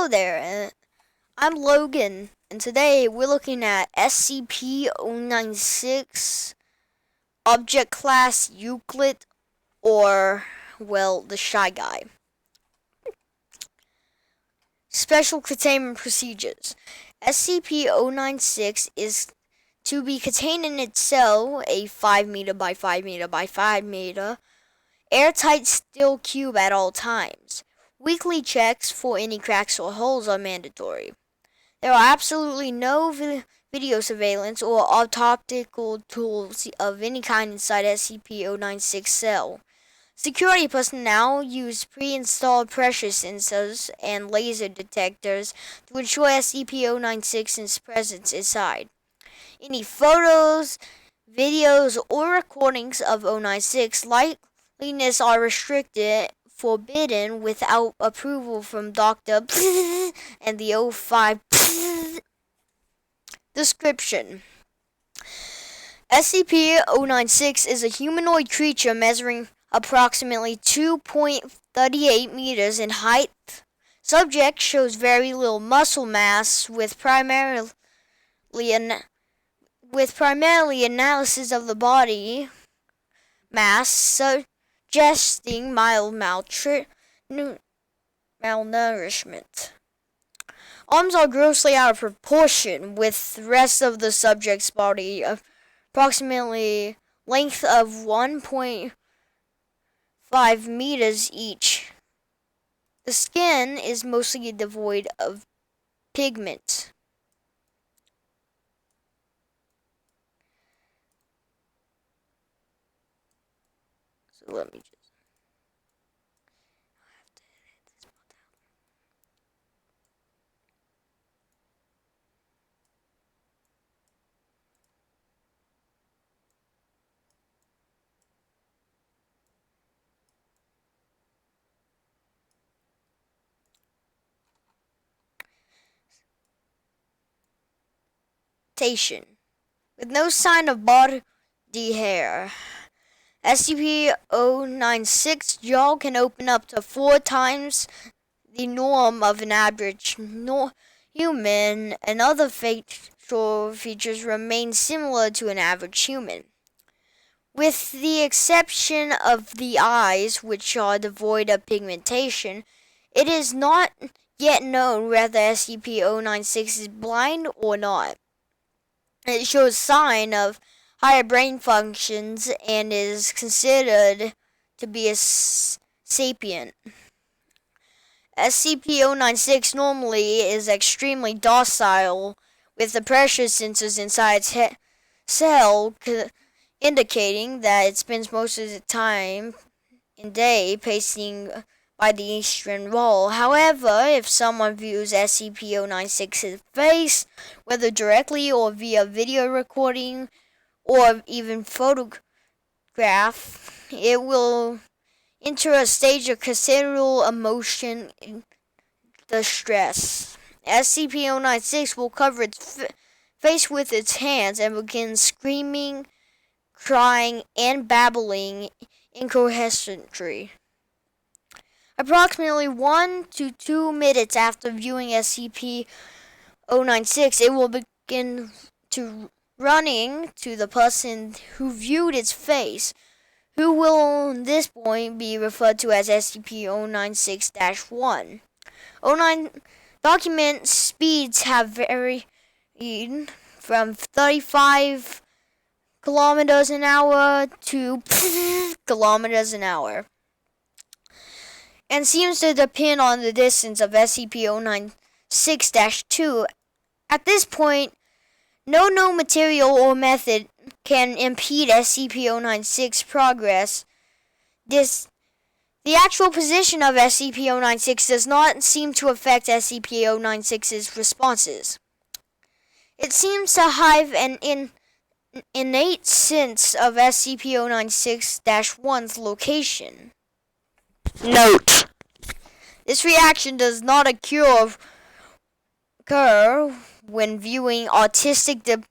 Hello there, I'm Logan, and today we're looking at SCP-096, Object Class Euclid, or, well, the Shy Guy. Special Containment Procedures. SCP-096 is to be contained in its cell, a 5 meter by 5 meter by 5 meter, airtight steel cube at all times. Weekly checks for any cracks or holes are mandatory. There are absolutely no video surveillance or optical tools of any kind inside SCP-096 cell. Security personnel use pre-installed pressure sensors and laser detectors to ensure SCP-096's presence inside. Any photos, videos, or recordings of 096 likeliness are restricted, forbidden without approval from Dr. and the 05. Description: SCP-096 is a humanoid creature measuring approximately 2.38 meters in height. Subject shows very little muscle mass, with primarily analysis of the body mass suggesting mild malnourishment. Arms are grossly out of proportion with the rest of the subject's body, approximately length of 1.5 meters each. The skin is mostly devoid of pigment. So let me just with no sign of body hair. SCP-096 jaw can open up to 4 times the norm of an average human, and other facial features remain similar to an average human. With the exception of the eyes, which are devoid of pigmentation, it is not yet known whether SCP-096 is blind or not. It shows sign of higher brain functions and is considered to be a sapient. SCP-096 normally is extremely docile, with the pressure sensors inside its cell indicating that it spends most of the time in day pacing by the eastern wall. However, if someone views SCP-096's face, whether directly or via video recording or even photograph, it will enter a stage of considerable emotion distress. SCP-096 will cover its face with its hands and begin screaming, crying, and babbling incoherently. Approximately 1 to 2 minutes after viewing SCP-096, it will begin to running to the person who viewed its face, who will at this point be referred to as SCP-096-1. 09 document speeds have varied from 35 kilometers an hour to kilometers an hour, and seems to depend on the distance of SCP-096-2. At this point, no known material or method can impede SCP-096 progress. The actual position of SCP-096 does not seem to affect SCP-096's responses. It seems to have an innate sense of SCP-096-1's location. Note: this reaction does not occur when viewing autistic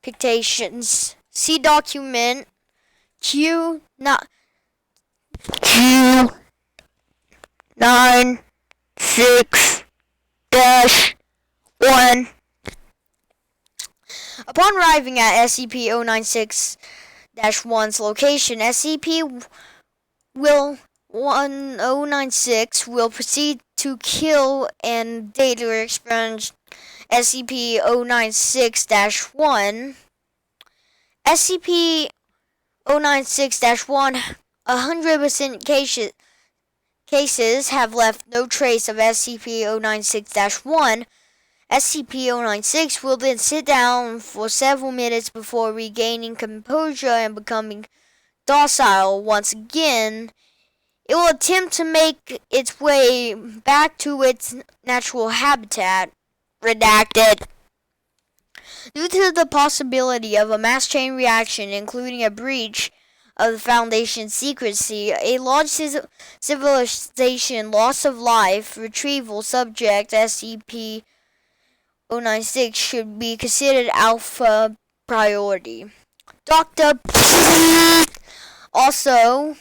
depictions. See document Q96-1. Upon arriving at SCP-096-1's location, SCP-1096 will proceed to kill and data expunge SCP-096-1. SCP-096-1 100% cases have left no trace of SCP-096-1. SCP-096 will then sit down for several minutes before regaining composure and becoming docile once again. It will attempt to make its way back to its natural habitat. Redacted. Due to the possibility of a mass chain reaction, including a breach of the Foundation's secrecy, a large civilization loss of life retrieval subject SCP-096 should be considered alpha priority. Dr. Also,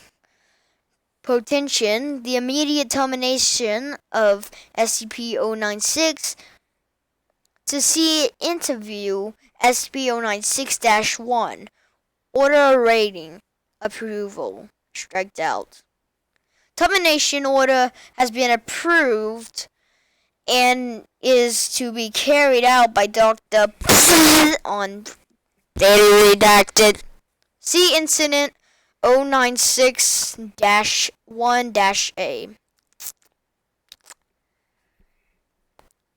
potential, the immediate termination of SCP-096 to see interview SCP-096-1. Order rating. Approval. Striked out. Termination order has been approved and is to be carried out by Dr. on data redacted. See Incident 096-1-A.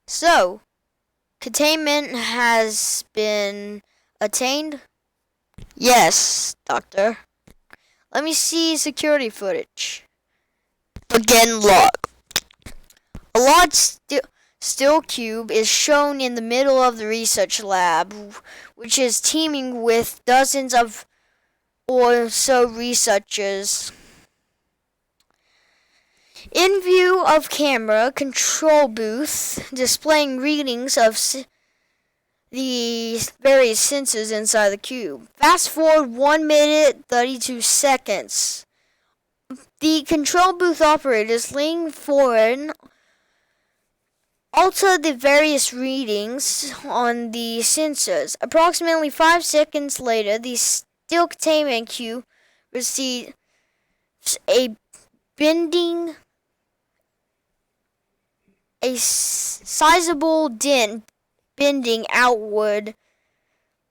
So, containment has been attained? Yes, Doctor. Let me see security footage. Begin log. A large steel cube is shown in the middle of the research lab, which is teeming with dozens of or so researchers. In view of camera control booth displaying readings of the various sensors inside the cube. Fast forward 1 minute 32 seconds. The control booth operators lean forward, alter the various readings on the sensors. Approximately 5 seconds later, the steel containment cube receives a sizable dent bending outward.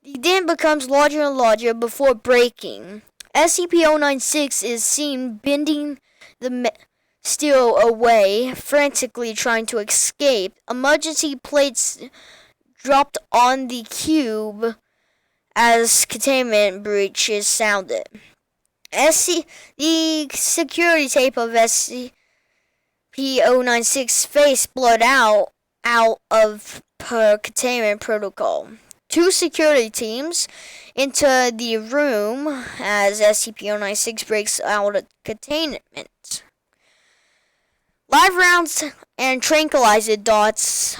The dent becomes larger and larger before breaking. SCP-096 is seen bending the steel away, frantically trying to escape. Emergency plates dropped on the cube as containment breach is sounded. The security tape of SCP-096 face blurred out of per containment protocol. 2 security teams enter the room as SCP-096 breaks out of containment. Live rounds and tranquilizer dots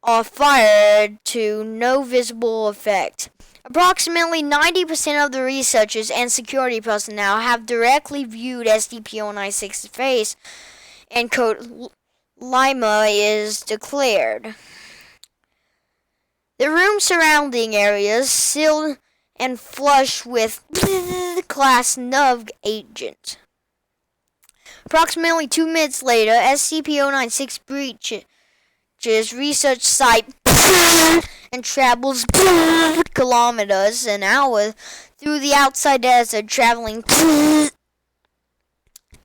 are fired to no visible effect. Approximately 90% of the researchers and security personnel have directly viewed SCP-096's face, and Code Lima is declared. The room surrounding areas sealed and flushed with class NUG agent. Approximately 2 minutes later, SCP-096 breaches research site and travels kilometers an hour through the outside desert, traveling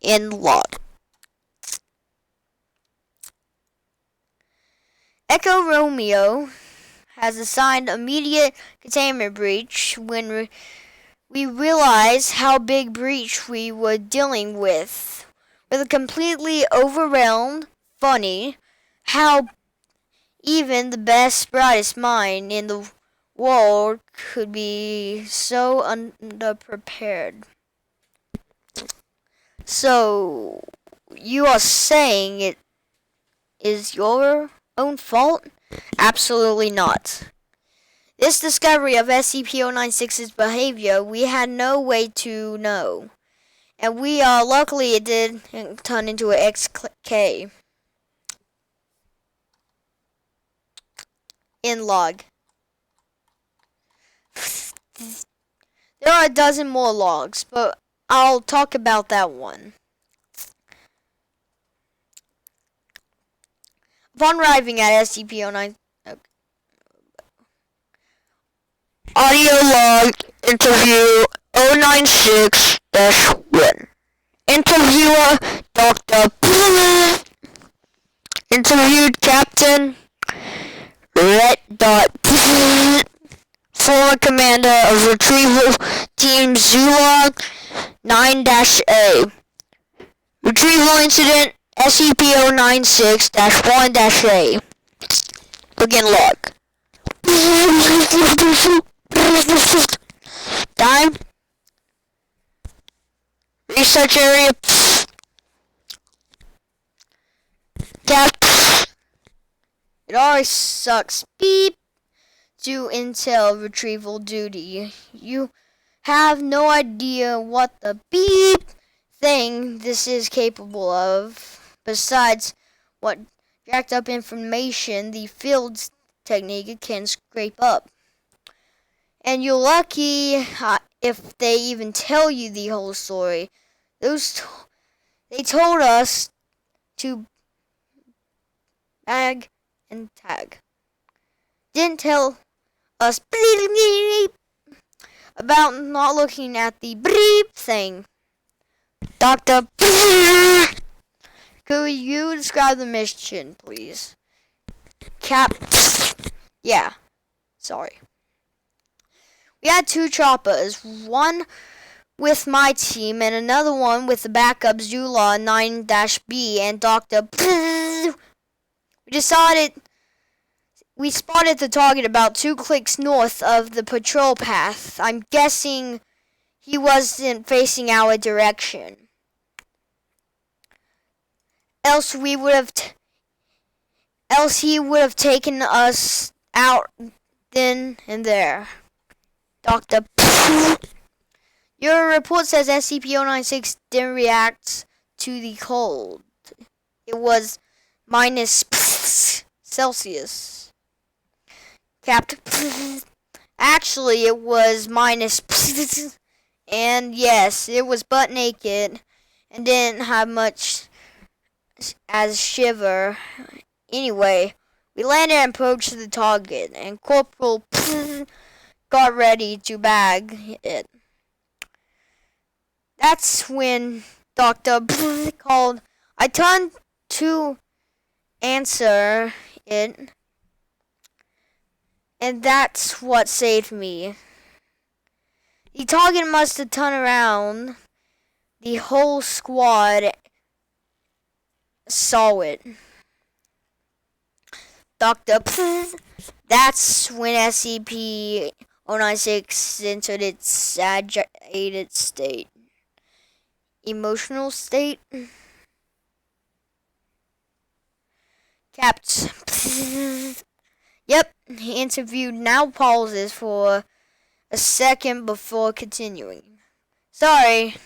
in log. Echo Romeo has assigned immediate containment breach when we realized how big breach we were dealing with. With a completely overwhelmed, funny, how even the best, brightest mind in the world could be so underprepared. So, you are saying it is your own fault? Absolutely not. This discovery of SCP-096's behavior, we had no way to know. And luckily it did turn into an XK. In log. There are a dozen more logs, but I'll talk about that one. Upon arriving at SCP-096, audio log interview 096-1. Interviewer Dr. Interviewed Captain Red Dot, former commander of Retrieval Team Zulog 9-A. Retrieval incident SCP-096-1-A. Begin log. Time. Research area. Cap. It always sucks. Beep. Do intel retrieval duty. You have no idea what the beep thing this is capable of. Besides what jacked up information the fields technique can scrape up. And you're lucky if they even tell you the whole story. They told us to bag and tag. Didn't tell us about not looking at the bleep thing. Doctor, could you describe the mission, please? Cap, yeah, sorry. We had 2 choppers, one with my team and another one with the backup Zula 9-B and Dr. We spotted the target about 2 clicks north of the patrol path. I'm guessing he wasn't facing our direction. Else he would have taken us out then and there. Doctor, your report says SCP-096 didn't react to the cold. It was minus Celsius. Captain, actually it was minus and yes, it was butt naked and didn't have much as shiver. Anyway, we landed and approached the target, and Corporal got ready to bag it. That's when Dr. called. I turned to answer it, and that's what saved me. The target must have turned around. The whole squad saw it. Doctor, that's when SCP-096 entered its agitated state. Emotional state? Capt. Yep, he interviewed now pauses for a second before continuing. Sorry.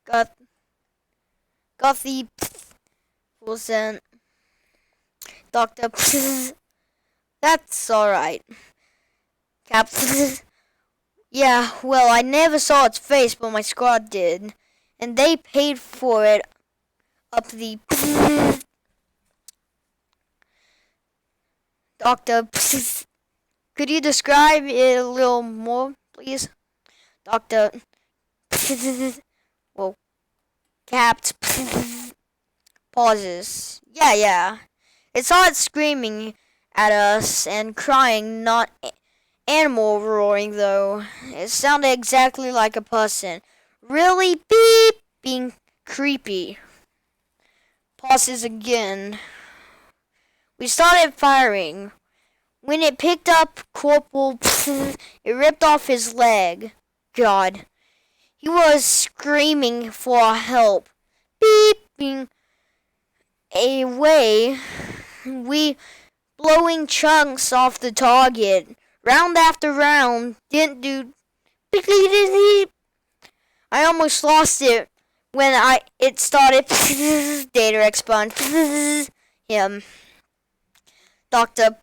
Got the percent. Doctor, that's alright. Cap, yeah, well, I never saw its face, but my squad did. And they paid for it up the... Doctor, could you describe it a little more, please? Doctor, well, Capt, pauses. Yeah. It saw it screaming at us and crying, not animal roaring though. It sounded exactly like a person. Really being creepy. Pauses again. We started firing. When it picked up Corporal, it ripped off his leg. God. He was screaming for help. Beeping away. We blowing chunks off the target. Round after round. Didn't do... I almost lost it when it started data expunged him. Doctor,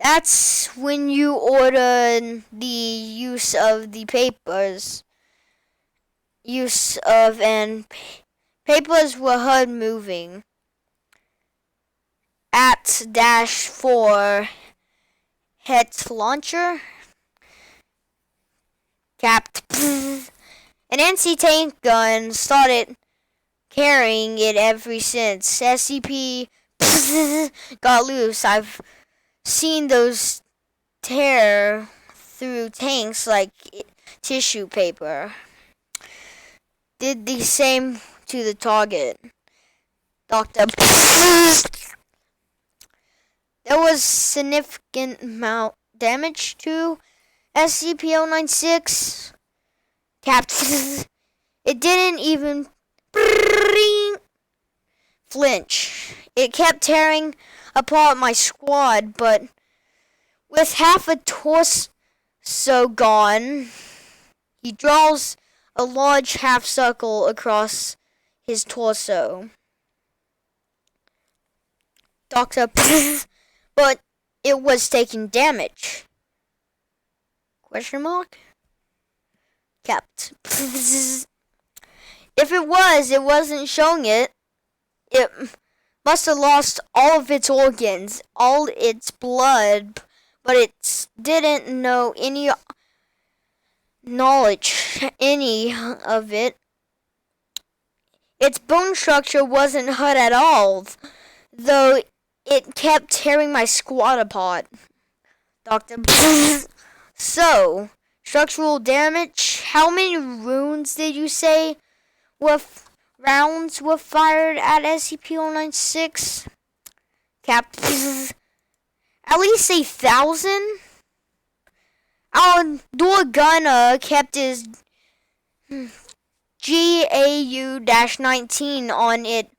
That's when you order the use of the papers. Use of and papers were heard moving. At -4 head launcher. Capped. An anti-tank gun started carrying it ever since SCP got loose. I've seen those tear through tanks like tissue paper. Did the same to the target. Doctor. There was significant amount damage to SCP-096. Captain. It didn't even flinch. It kept tearing apart my squad, but with half a torso gone, he draws a large half circle across his torso. Doctor, but it was taking damage. Question mark? Kept. If it wasn't showing it. It must have lost all of its organs, all its blood, but it didn't know any of it. Its bone structure wasn't hurt at all, though it kept tearing my squad apart. Doctor. So, structural damage. How many rounds did you say rounds were fired at SCP-096? Captain. At least 1,000? Our door gunner kept his GAU-19 on it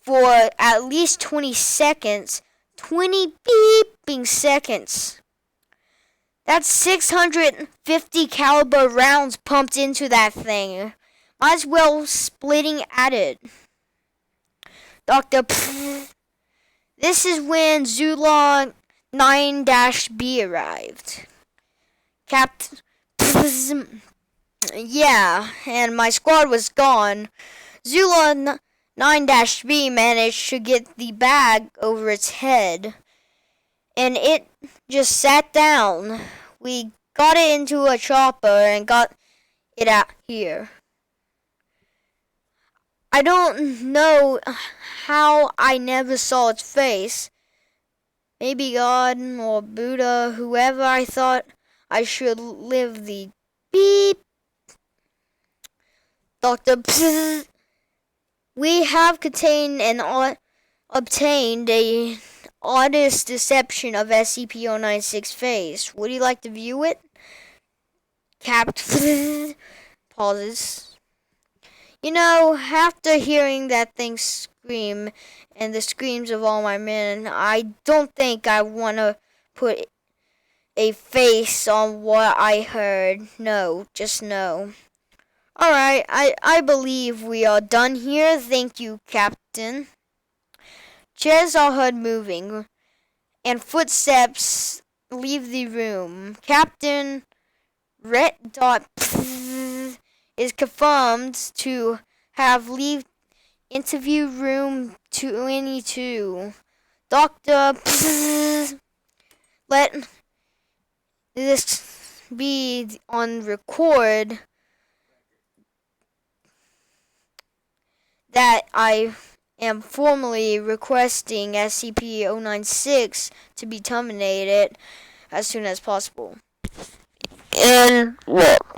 for at least 20 seconds. 20 beeping seconds. That's 650 caliber rounds pumped into that thing. Might as well splitting at it. Doctor. This is when Zula 9-B arrived. Captain. Yeah, and my squad was gone. Zula 9-B managed to get the bag over its head, and it just sat down. We got it into a chopper and got it out here. I don't know how I never saw its face. Maybe God or Buddha, whoever I thought I should live the beep. Doctor. We have contained and obtained a honest deception of SCP-096 face. Would you like to view it? Captain. Pauses. You know, after hearing that thing scream and the screams of all my men, I don't think I want to put a face on what I heard. No, just no. Alright, I believe we are done here. Thank you, Captain. Chairs are heard moving, and footsteps leave the room. Captain Red Dot is confirmed to have left interview room 22. Doctor, let this be on record that I am formally requesting SCP-096 to be terminated as soon as possible. And what?